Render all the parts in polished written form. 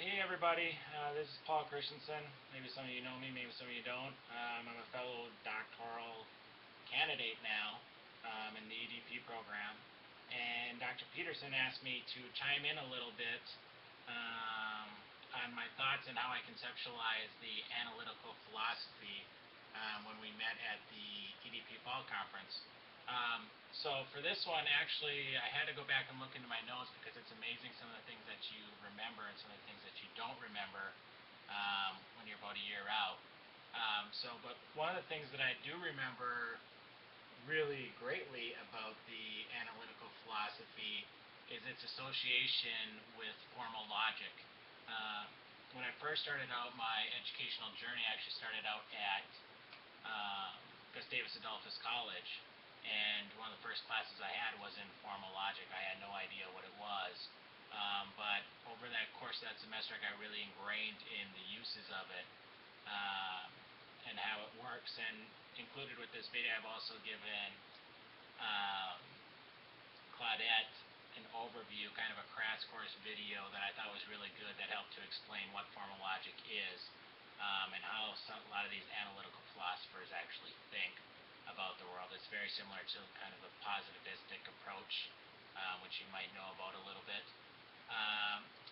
Hey everybody, this is Paul Christianson. Maybe some of you know me, maybe some of you don't. I'm a fellow doctoral candidate now in the EDP program, and Dr. Peterson asked me to chime in a little bit on my thoughts and how I conceptualize the analytical philosophy when we met at the EDP Fall Conference. So for this one, actually, I had to go back and look into my notes because it's amazing some of the things that you remember and some of the things that you don't remember when you're about a year out. But one of the things that I do remember really greatly about the analytical philosophy is its association with formal logic. When I first started out my educational journey, I actually started out at Gustavus Adolphus College. And one of the first classes I had was in formal logic. I had no idea what it was. But over that course of that semester, I got really ingrained in the uses of it and how it works. And included with this video, I've also given Claudette an overview, kind of a crash course video that I thought was really good that helped to explain what formal logic is and how a lot of these analytical philosophers actually think about the world. It's very similar to kind of the positivistic approach, which you might know about a little bit.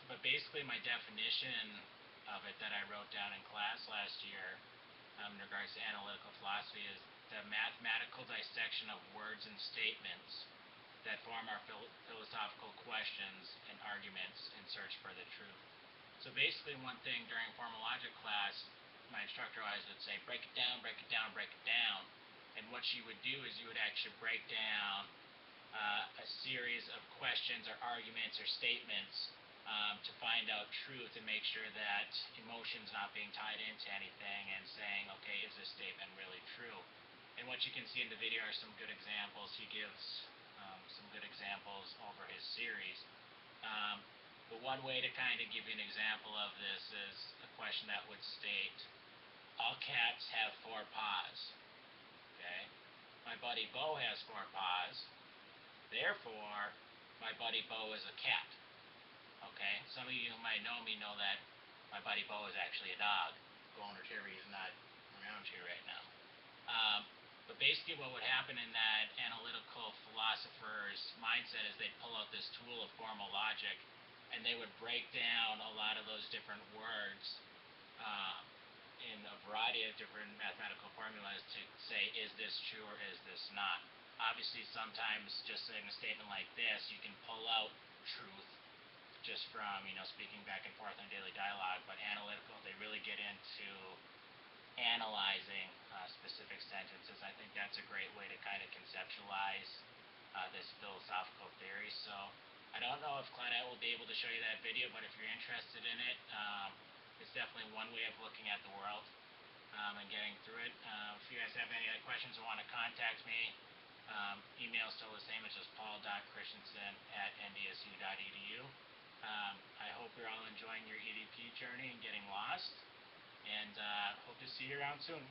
But basically my definition of it that I wrote down in class last year in regards to analytical philosophy is the mathematical dissection of words and statements that form our philosophical questions and arguments in search for the truth. So basically one thing during formal logic class, my instructor always would say, break it down, break it down, break it down. And what you would do is you would actually break down a series of questions or arguments or statements to find out truth and make sure that emotion's not being tied into anything and saying, okay, is this statement really true? And what you can see in the video are some good examples. He gives some good examples over his series. But one way to kind of give you an example of this is a question that would state, all cats have 4 paws. Okay. My buddy Bo has 4 paws, therefore my buddy Bo is a cat. Okay, some of you who might know me know that my buddy Bo is actually a dog. Golden Retriever, he's not around here right now. But basically what would happen in that analytical philosopher's mindset is they'd pull out this tool of formal logic and they would break down a lot of those different words in a variety of different mathematical formulas to say, is this true or is this not? Obviously, sometimes just in a statement like this, you can pull out truth just from, speaking back and forth in daily dialogue, but analytical, they really get into analyzing specific sentences. I think that's a great way to kind of conceptualize this philosophical theory. So I don't know if Claudette will be able to show you that video, but if you're interested in it, it's definitely one way of looking at the world and getting through it. If you guys have any other questions or want to contact me, email is still the same. It's just paul.christianson@ndsu.edu. I hope you're all enjoying your EDP journey and getting lost, and hope to see you around soon.